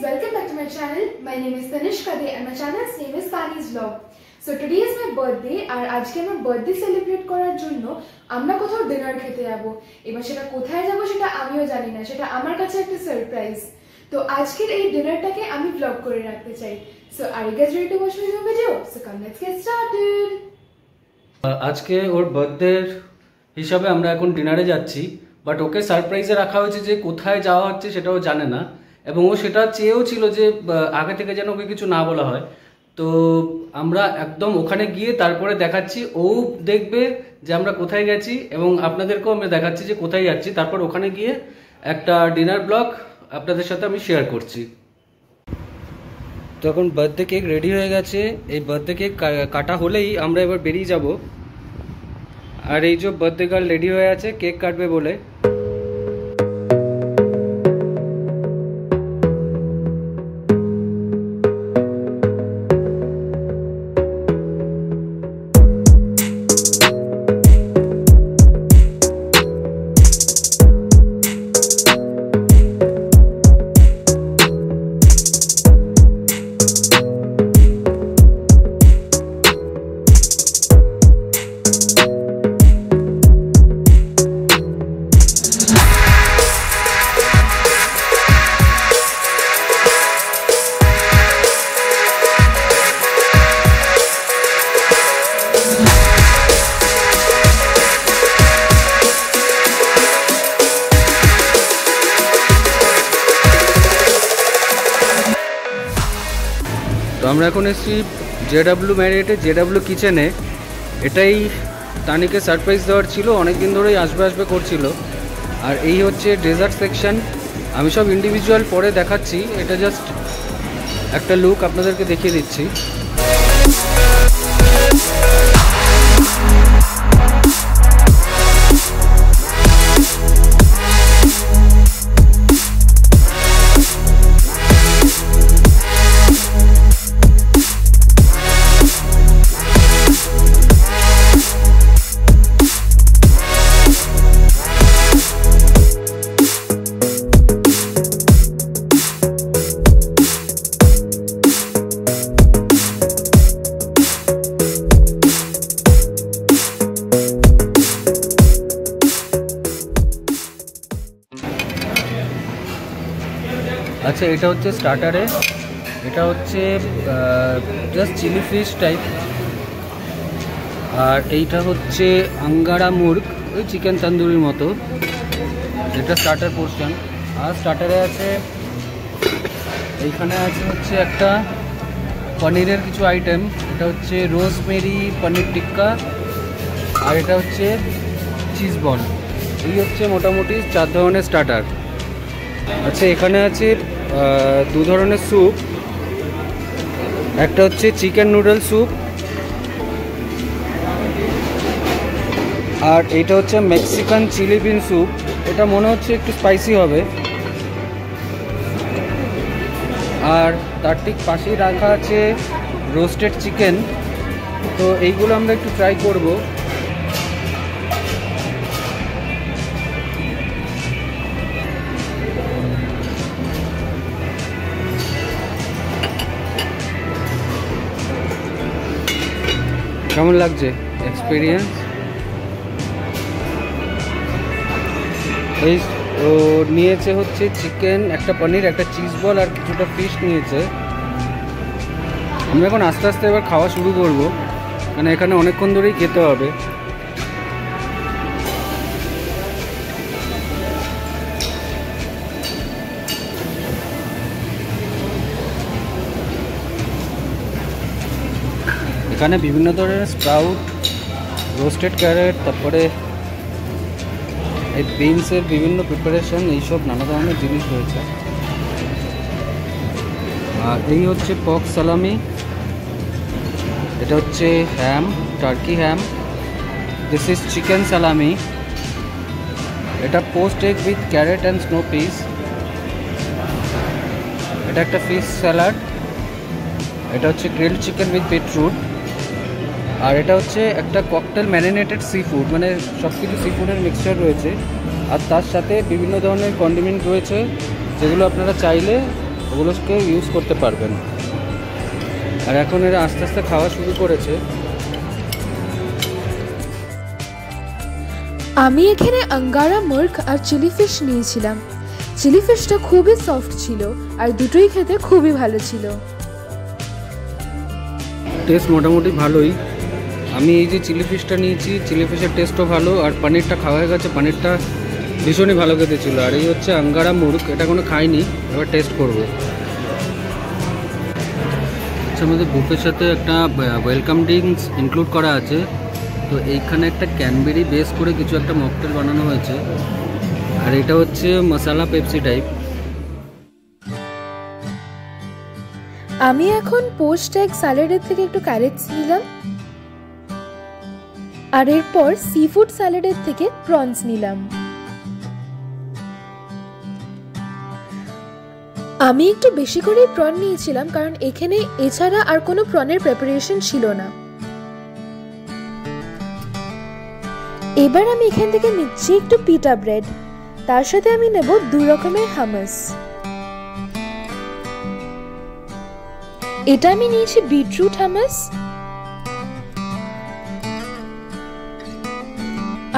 welcome back to my channel. My name is Tanishka Dey and my channel's name is Tani's Vlog. So today is my birthday আর আজকে আমার birthday celebrate করার জন্য আমরা কোথাও dinner খেতে যাব। এবার সেটা কোথায় যাব সেটা আমিও জানি না, সেটা আমার কাছে একটা সারপ্রাইজ। তো আজকের এই ডিনারটাকে আমি ব্লগ করে রাখতে চাই। So are you guys ready to watch my new video? So come let's get started. আজকে ওর বার্থডে হিসাবে আমরা এখন ডিনারে যাচ্ছি, বাট ওকে সারপ্রাইজে রাখা হয়েছে যে কোথায় যাওয়া হচ্ছে সেটাও জানে না, এবং ও সেটা চেয়েও ছিল যে আগে থেকে যেন ওকে কিছু না বলা হয়। তো আমরা একদম ওখানে গিয়ে তারপরে দেখাচ্ছি, ও দেখবে যে আমরা কোথায় গেছি এবং আপনাদেরকেও আমরা দেখাচ্ছি যে কোথায় যাচ্ছি। তারপর ওখানে গিয়ে একটা ডিনার ব্লগ আপনাদের সাথে আমি শেয়ার করছি। তখন বার্থডে কেক রেডি হয়ে গেছে, এই বার্থডে কেক কাটা হলেই আমরা এবার বেরিয়ে যাব। আর এই যে বার্থডে গার্ল রেডি হয়ে আছে কেক কাটবে বলে। তো আমরা এখন এসেছি জেডাব্লিউ ম্যারিয়েটে, জেডাব্লিউ কিচেনে। এটাই তানিকে সারপ্রাইজ দেওয়ার ছিল, অনেকদিন ধরেই আসবে করছিল। আর এই হচ্ছে ডেজার্ট সেকশন। আমি সব ইন্ডিভিজুয়াল পরে দেখাচ্ছি, এটা জাস্ট একটা লুক আপনাদেরকে দেখিয়ে দিচ্ছি। আচ্ছা, এটা হচ্ছে স্টার্টারে, এটা হচ্ছে জাস্ট চিলি ফিশ টাইপ। আর এইটা হচ্ছে আঙ্গারা মুর্গ, ওই চিকেন তন্দুরির মতো। এটা স্টার্টার পোর্শন। আর স্টার্টারে আছে, এইখানে আছে হচ্ছে একটা পনিরের কিছু আইটেম। এটা হচ্ছে রোজমেরি পনির টিক্কা, আর এটা হচ্ছে চিজ বল। এই হচ্ছে মোটামুটি 4 ধরনের স্টার্টার। আচ্ছা, এখানে আছে 2 ধরনের স্যুপ। একটা হচ্ছে চিকেন নুডল স্যুপ, আর এইটা হচ্ছে মেক্সিকান চিলি বিন স্যুপ। এটা মনে হচ্ছে একটু স্পাইসি হবে। আর তার ঠিক পাশেই রাখা আছে রোস্টেড চিকেন। তো এইগুলো আমরা একটু ট্রাই করব। কেমন লাগছে এক্সপিরিয়েন্স? এই ও নিয়েছে হচ্ছে চিকেন, একটা পনির, একটা চিজ বল আর কিছুটা ফিশ নিয়েছে। আমরা এখন আস্তে আস্তে এবার খাওয়া শুরু করব, কারণ এখানে অনেকক্ষণ ধরেই খেতে হবে। এখানে বিভিন্ন ধরনের স্প্রাউট, রোস্টেড ক্যারেট, তারপরে এই বিনসের বিভিন্ন প্রিপারেশন, এইসব নানা ধরনের জিনিস রয়েছে। আর এই হচ্ছে পক সালামি, এটা হচ্ছে ham, turkey ham. This is chicken salami. এটা poached egg with carrot and snow peas. এটা একটা ফিশ স্যালাড। এটা হচ্ছে গ্রিলড চিকেন উইথ বিটরুট। আর এটা হচ্ছে একটা ককটেল ম্যারিনেটেড সি ফুড, মানে সব কিছু সি ফুডের মিক্সচার রয়েছে। আর তার সাথে বিভিন্ন ধরনের কন্ডিমেন্ট রয়েছে, যেগুলো আপনারা চাইলে ওগুলোকে ইউজ করতে পারবেন। আর এখন এরা আস্তে আস্তে খাওয়া শুরু করেছে। আমি এখানে আঙ্গারা মুর্গ আর চিলি ফিশ নিয়েছিলাম। চিলি ফিশটা খুবই সফট ছিল আর দুটোই খেতে খুবই ভালো ছিল। টেস্ট মোটামুটি ভালোই। আমি এই যে চিলি ফিশটা নিয়েছি, চিলি ফিশের টেস্টও ভালো, আর পনিরটা খাওয়া হয়ে গেছে, পনিরটা ভীষণই ভালো খেতে ছিল। আর এই হচ্ছে আঙ্গারা মুর্গ, এটা কোনো খাইনি, এবার টেস্ট করবো। আচ্ছা, আমাদের বুফের সাথে একটা ওয়েলকাম ড্রিঙ্কস ইনক্লুড করা আছে। তো এইখানে একটা ক্যানবেরি বেস করে কিছু একটা মকটেল বানানো হয়েছে, আর এটা হচ্ছে মশলা পেপসি টাইপ। আমি এখন পোস্ট এগ স্যালাডের থেকে একটু ক্যারেটস নিলাম, আর এরপর সি ফুড স্যালাডের থেকে প্রনস নিলাম। আমি একটু বেশি করেই প্রন নিয়েছিলাম, কারণ এখানে এছাড়া আর কোনো প্রনের প্রিপারেশন ছিল না। এবার আমি এখান থেকে নিচ্ছি একটু পিটা ব্রেড, তার সাথে আমি নেব 2 রকমের হামাস। এটা আমি নিয়েছি বিটরুট হামাস,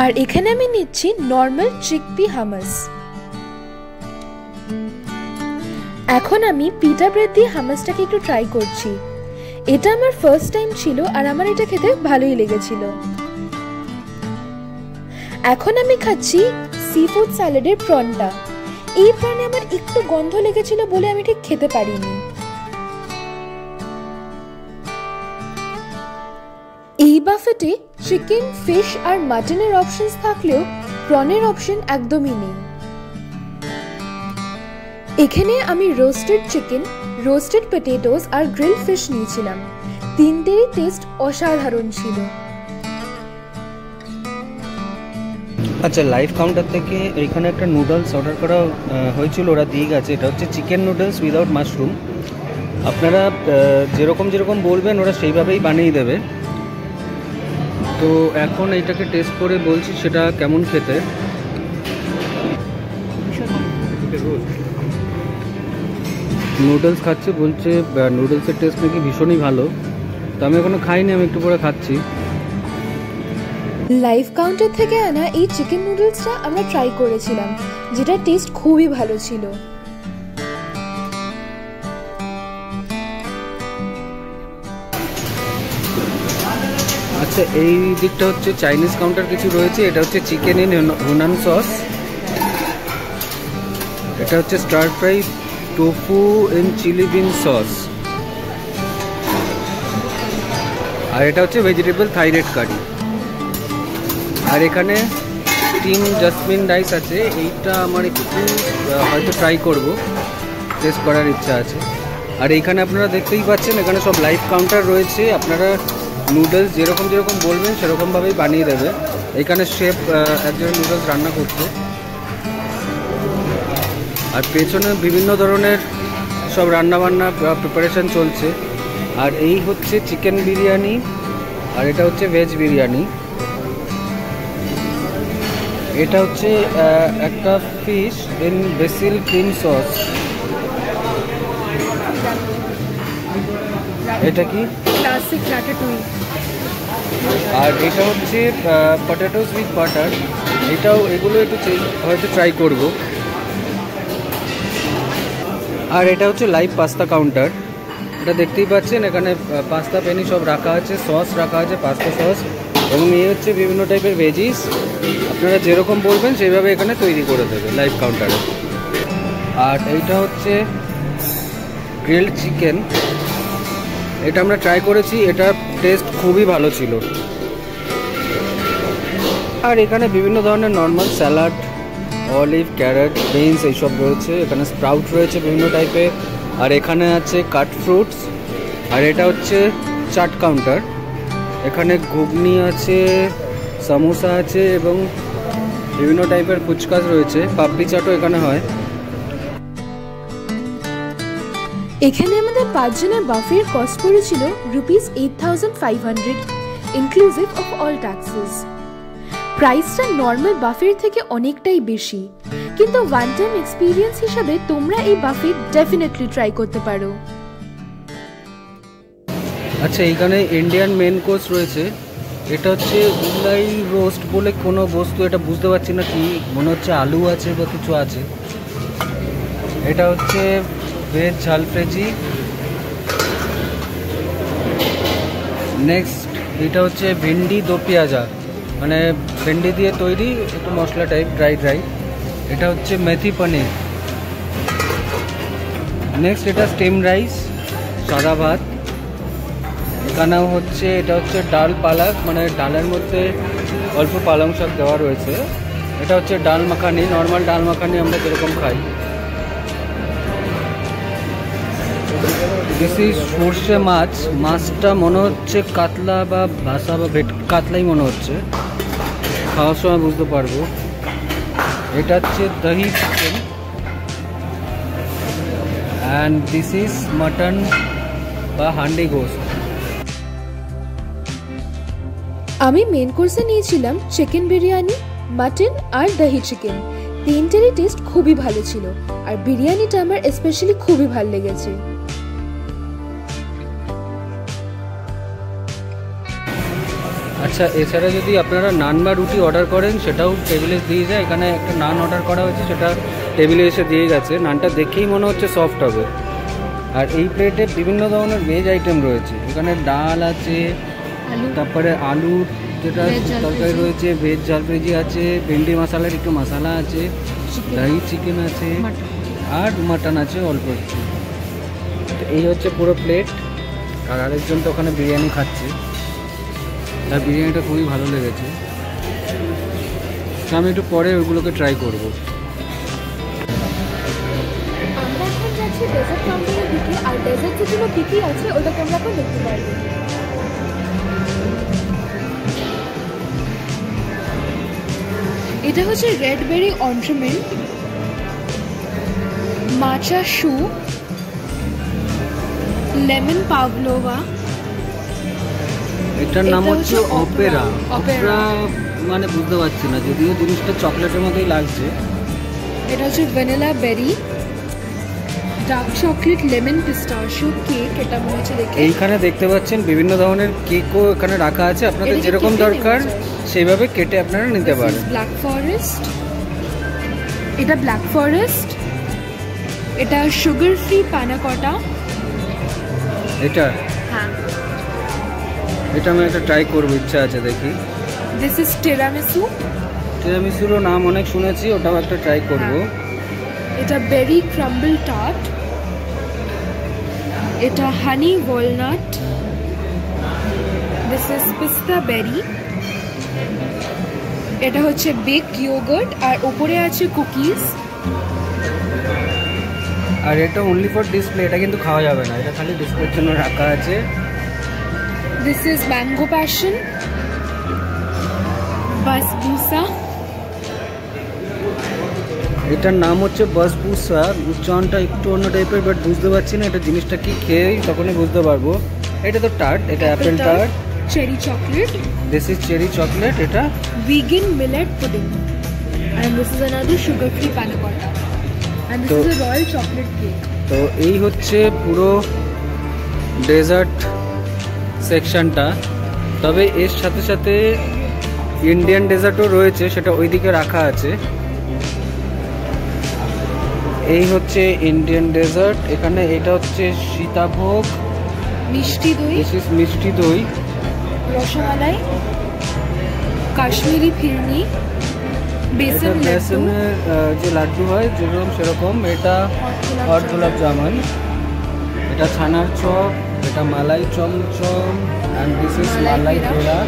আর এখানে আমি নিচ্ছি নর্মাল চিকপি হামাস। এখন আমি পিটা ব্রেড দিয়ে হামাসটাকে একটু ট্রাই করছি। এটা আমার ফার্স্ট টাইম ছিল, আর আমার এটা খেতে ভালোই লেগেছিল। এখন আমি খাচ্ছি সি ফুড স্যালাডের প্রনটা। এই প্রনে আমার একটু গন্ধ লেগেছিল বলে আমি ঠিক খেতে পারিনি। এই বাফেটে চিকেন, ফিশ আর মাটনের অপশনস থাকলেও প্রনের অপশন একদমই নেই। এখানে আমি রোস্টেড চিকেন, রোস্টেড পটেটোস আর গ্রিল ফিশ নিয়েছিলাম। তিনটেরই টেস্ট অসাধারণ ছিল। আচ্ছা, লাইভ কাউন্টার থেকে এইখানে একটা নুডলস অর্ডার করা হয়েছিল, ওরা দিয়ে গেছে। এটা হচ্ছে চিকেন নুডলস উইদাউট মাশরুম। আপনারা যেরকম যেরকম বলবেন ওরা সেইভাবেই বানিয়ে দেবে। তো এখন এইটাকে টেস্ট করে বলছি সেটা কেমন খেতে। নুডলস খাচ্ছে, বলছে নুডলসের টেস্ট নাকি ভীষণই ভালো। তো আমি এখনো খাইনি, আমি একটু পরে খাচ্ছি। লাইভ কাউন্টার থেকে আনা এই চিকেন নুডলসটা আমরা ট্রাই করেছিলাম, যেটা টেস্ট খুবই ভালো ছিল। আচ্ছা, এই দিকটা হচ্ছে চাইনিজ কাউন্টার কিছু রয়েছে। এটা হচ্ছে চিকেন ইন হুনান সস, এটা হচ্ছে stir fry tofu in chilli bean sauce, আর এটা হচ্ছে ভেজিটেবল থাইরেড কারি। আর এখানে স্টিম জাসমিন রাইস আছে, এইটা আমার একটু হয়তো ট্রাই করব, টেস্ট করার ইচ্ছা আছে। আর এইখানে আপনারা দেখতেই পাচ্ছেন এখানে সব লাইভ কাউন্টার রয়েছে। আপনারা নুডলস যেরকম যেরকম বলবেন সেরকমভাবেই বানিয়ে দেবে। এখানে শেফ একজন নুডলস রান্না করছে, আর পেছনে বিভিন্ন ধরনের সব রান্নাবান্না প্রিপারেশন চলছে। আর এই হচ্ছে চিকেন বিরিয়ানি, আর এটা হচ্ছে ভেজ বিরিয়ানি। এটা হচ্ছে একটা fish in basil cream sauce. এটা কি ক্লাসিক রাটাটুই। আর এটা হচ্ছে পটেটোস উইথ বাটার। এগুলো একটু হয়তো ট্রাই করব। আর এটা হচ্ছে লাইভ পাস্তা কাউন্টার, এটা দেখতেই পাচ্ছেন। এখানে পাস্তা পেনি সব রাখা আছে, সস রাখা আছে, পাস্তা সস, এবং এই হচ্ছে বিভিন্ন টাইপের ভেজিস। আপনারা যেরকম বলবেন সেইভাবে এখানে তৈরি করে দেবে লাইভ কাউন্টারে। আর এইটা হচ্ছে গ্রিলড চিকেন, এটা আমরা ট্রাই করেছি, এটা টেস্ট খুবই ভালো ছিল। আর এখানে বিভিন্ন ধরনের normal salad, olive, carrot, beans এইসব রয়েছে। এখানে স্প্রাউট রয়েছে বিভিন্ন টাইপের। আর এখানে আছে কাট ফ্রুটস। আর এটা হচ্ছে চাট কাউন্টার, এখানে ঘুগনি আছে, সামোসা আছে, এবং বিভিন্ন টাইপের ফুচকাস রয়েছে। পাপড়ি চাটও এখানে হয়। এখানে আমাদের 5 জনের বাফের কস্ট পড়েছিল ₹8,500 ইনক্লুসিভ অফ অল ট্যাক্সেস। প্রাইসটা নর্মাল বাফের থেকে অনেকটাই বেশি, কিন্তু ওয়ান টাইম এক্সপিরিয়েন্স হিসাবে তোমরা এই বাফে ডেফিনেটলি ট্রাই করতে পারো। আচ্ছা, এইখানে ইন্ডিয়ান মেন কোর্স রয়েছে। এটা হচ্ছে উলাই রোস্ট বলে কোনো বস্তু, এটা বুঝতে পারছি না কি, মনে হচ্ছে আলু আছে বা কিছু আছে। এটা হচ্ছে ভেজ ঝাল ফ্রেজি। নেক্সট এটা হচ্ছে ভেন্ডি দো পেঁয়াজা, মানে ভেন্ডি দিয়ে তৈরি, একটু মশলা টাইপ, ড্রাই। এটা হচ্ছে মেথি পনির। নেক্সট এটা স্টেম রাইস, সাদা ভাত। এখানেও হচ্ছে, এটা হচ্ছে ডাল পালাক, মানে ডালের মধ্যে অল্প পালং শাক দেওয়া রয়েছে। এটা হচ্ছে ডাল মাখানি, নর্মাল ডাল মাখানি আমরা যেরকম খাই। বেশি সর্ষে মাছ, মাছটা মনে হচ্ছে কাতলা বা ভাসা বা কাতলাই মনে হচ্ছে, খাওয়ার সময় বুঝতে পারবো। এটা হচ্ছে দহি chicken and this is mutton বা হান্ডি গোস্ট। আমি মেন কোর্সে নিয়েছিলাম চিকেন বিরিয়ানি, মাটন আর দহি চিকেন। তিনটেরই টেস্ট খুবই ভালো ছিল, আর বিরিয়ানিটা আমার স্পেশালি খুবই ভালো লেগেছে। আচ্ছা, এছাড়া যদি আপনারা নান বা রুটি অর্ডার করেন সেটাও টেবিলে দিয়ে যায়। এখানে একটা নান অর্ডার করা হয়েছে, সেটা টেবিলে এসে দিয়ে গেছে। নানটা দেখেই মনে হচ্ছে সফট হবে। আর এই প্লেটে বিভিন্ন ধরনের ভেজ আইটেম রয়েছে। এখানে ডাল আছে, তারপরে আলুর যেটা তরকারি রয়েছে, ভেজ ঝাল ফ্রেজি আছে, ভেন্ডি মশলার একটু মশলা আছে, দহি চিকেন আছে, আর মাটন আছে অল্প একটু। তো এই হচ্ছে পুরো প্লেট। আর আরেকজন তো ওখানে বিরিয়ানি খাচ্ছে, তার বিরিয়ানিটা খুবই ভালো লেগেছে। তো আমি একটু পরে ওইগুলোকে ট্রাই করবো। আমরা এখন যাচ্ছি ডেজার্ট কাউন্টারের দিকে, আর ডেজার্ট যেগুলো কী কী আছে ওটা তোমরা এখন দেখতে পারবে। এটা হচ্ছে রেড বেরি অন্ট্রেমেন্ট, মাচা শু, লেমন পাভলোভা। এটার নাম হচ্ছে অপেরা। অপেরা মানে বুঝতে পারছি না, যদিও জিনিসটা চকলেটের মতোই লাগছে। এটা হচ্ছে vanilla berry, dark chocolate lemon pistachio cake. এটা মনে হচ্ছে দেখে। এইখানে দেখতে পাচ্ছেন বিভিন্ন ধরনের কেকও এখানে রাখা আছে, আপনাদের যেরকম দরকার সেইভাবে কেটে আপনারা নিতে পারেন। ব্ল্যাক ফরেস্ট, এটা ব্ল্যাক ফরেস্ট। এটা সুগার ফ্রি পানাকটা। এটা হ্যাঁ, এটা আমি একটা ট্রাই করবো, ইচ্ছা আছে, দেখি। This is tiramisu. টিরামিসুরও নাম অনেক শুনেছি, ওটাও একটা ট্রাই করবো। এটা বেরি ক্রাম্বল টার্ট। এটা হানি ওয়ালনাট। দিস ইজ পিস্তা বেরি। এটা হচ্ছে বেকড ইয়োগার্ট, আর উপরে আছে কুকিজ। আর এটা অনলি ফর ডিসপ্লে, এটা কিন্তু খাওয়া যাবে না, এটা খালি ডিসপ্লের জন্য রাখা আছে। This is mango passion, basbousa. এটার নাম হচ্ছে বাসবুসা। উচ্চারণটা একটু অন্য টাইপের, বাট বুঝতে পারছি না এটা জিনিসটা কি, খেয়েই তখনই বুঝতে পারবো। এটা তো টার্ট, এটা Apple tart. Cherry chocolate, this is cherry chocolate. এটা vegan millet pudding, and this is another sugar free panna cotta, and this is a royal chocolate cake. তো এই হচ্ছে পুরো ডেজার্ট সেকশনটা। তবে এর সাথে সাথে ইন্ডিয়ান ডেজার্টও রয়েছে, সেটা ওইদিকে রাখা আছে। এই হচ্ছে ইন্ডিয়ান ডেজার্ট। এখানে এটা হচ্ছে সীতাভোগ, মিষ্টি দই, মিষ্টি দই, রসমালাই, কাশ্মীরি ফিরনি, বেসন লাড্ডু, বেসনের যে লাড্ডু হয় যেরকম সেরকম। এটা হট গোলাপ জামুন, এটা ছানার চপ, এটা মালাই চমচম, অ্যান্ড দিস ইজ মালাই পেড়া।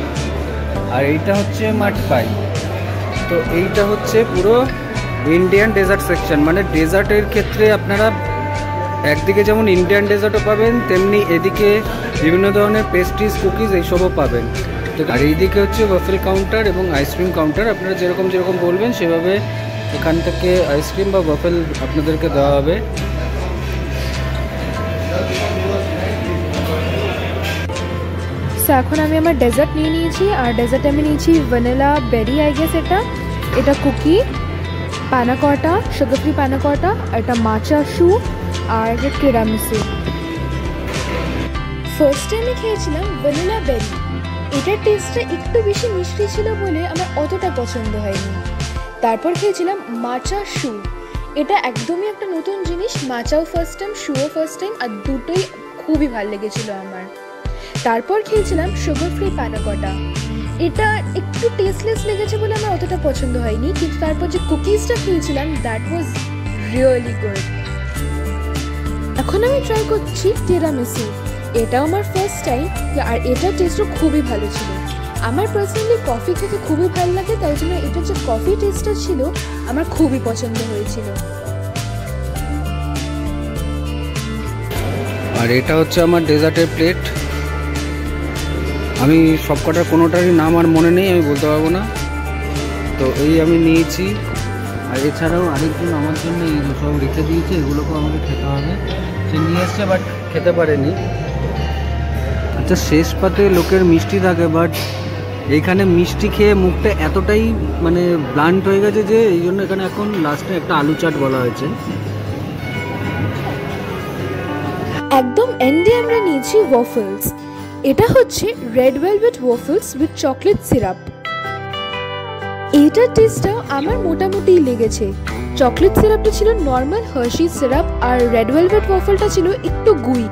আর এইটা হচ্ছে মাটপাই। তো এইটা হচ্ছে পুরো ইন্ডিয়ান ডেজার্ট সেকশন। মানে ডেজার্টের ক্ষেত্রে আপনারা একদিকে যেমন ইন্ডিয়ান ডেজার্টও পাবেন, তেমনি এদিকে বিভিন্ন ধরনের পেস্ট্রিজ, কুকিজ এইসবও পাবেন। তো আর এইদিকে হচ্ছে ওয়াফেল কাউন্টার এবং আইসক্রিম কাউন্টার। আপনারা যেরকম যেরকম বলবেন সেভাবে এখান থেকে আইসক্রিম বা ওয়াফেল আপনাদেরকে দেওয়া হবে। সো এখন আমি আমার ডেজার্ট নিয়ে নিয়েছি, আর ডেজার্ট আমি নিয়েছি ভ্যানিলা বেরি, আই গেস এটা কুকি, পানাকটা, সুগার ফ্রি পানাকটা, এটা মাচা শু, আর একটা টিরামিসু। ফার্স্টে আমি খেয়েছিলাম ভ্যানিলা বেরি, এটার টেস্টটা একটু বেশি মিষ্টি ছিল বলে আমার অতটা পছন্দ হয়নি। তারপর খেয়েছিলাম মাচা শু, এটা একদমই একটা নতুন জিনিস, মাচাও ফার্স্ট টাইম, শুও ফার্স্ট টাইম, আর দুটোই খুবই ভালো লেগেছিল আমার। তারপর খেয়েছিলাম সুগার ফ্রি পানাকটা, এটা একটু টেস্টলেস লেগেছে বলে আমার অতটা পছন্দ হয়নি, কিন্তু তারপর যে কুকিজটা খেয়েছিলাম দ্যাট ওয়াজ রিয়েলি গুড। এখন আমি ট্রাই করছি টিরামিসু, এটাও আমার ফার্স্ট টাইম, আর এটার টেস্টও খুবই ভালো ছিল। আমার পার্সোনালি কফি খেতে খুবই ভালো লাগে, তাই জন্য এটার যে কফি টেস্টটা ছিল আমার খুবই পছন্দ হয়েছিল। আর এটা হচ্ছে আমার ডেজার্টের প্লেট। আমি সবকটার কোনোটারই নাম আর মনে নেই, আমি বলতে পারবো না। তো এই আমি নিয়েছি, আর এছাড়াও আরেকজন আমার জন্য এই সব রেখে দিয়েছে, এগুলোকেও আমাকে খেতে হবে। সে নিয়ে এসছে বাট খেতে পারেনি। আচ্ছা, শেষ পাতে লোকের মিষ্টি থাকে, বাট এইখানে মিষ্টি খেয়ে মুখটা এতটাই মানে ব্লান্ট হয়ে গেছে যে এই জন্য এখানে এখন লাস্টে একটা আলু চাট বলা হয়েছে। একদম এন্ডে আমরা নিয়েছি ওয়াফলস, এটা হচ্ছে red velvet waffles with chocolate syrup. এইটার টেস্টটাও আমার মোটামুটি লেগেছে। চকলেট সিরাপটা ছিল নর্মাল হার্শি সিরাপ, আর রেড ভেলভেট ওয়াফলটা ছিল একটু গুই।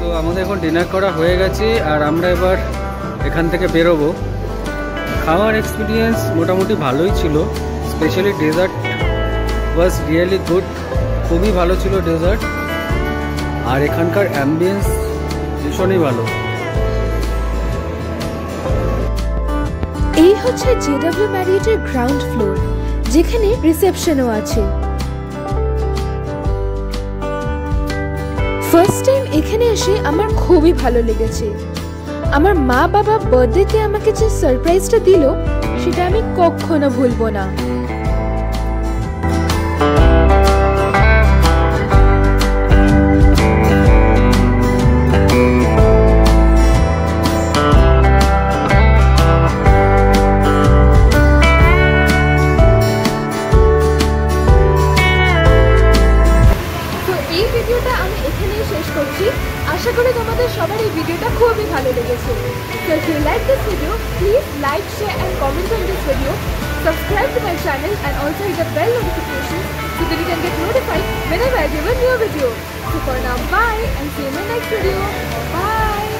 তো আমাদের এখন ডিনার করা হয়ে গেছে, আর আমরা এবার এখান থেকে বেরোবো। খাওয়ার এক্সপিরিয়েন্স মোটামুটি ভালোই ছিল, specially dessert was really good, খুবই ভালো ছিল ডেজার্ট। আর এখানকার অ্যাম্বিয়েন্স ভীষণই ভালো। এই হচ্ছে জেডব্লিউ ম্যারিয়টের গ্রাউন্ড ফ্লোর, যেখানে রিসেপশনও আছে। ফার্স্ট টাইম এখানে এসে আমার খুবই ভালো লেগেছে। আমার মা বাবা বার্থডেতে আমাকে যে সারপ্রাইজটা দিল সেটা আমি কখনো ভুলবো না। আশা করি তোমাদের সবার এই ভিডিওটা খুবই ভালো লেগেছে। So if you like this video, please like, share and comment on this video. Subscribe to my channel and also hit the bell notification so that you can get notified whenever I give a new video. So for now, bye and see you in my next video. Bye.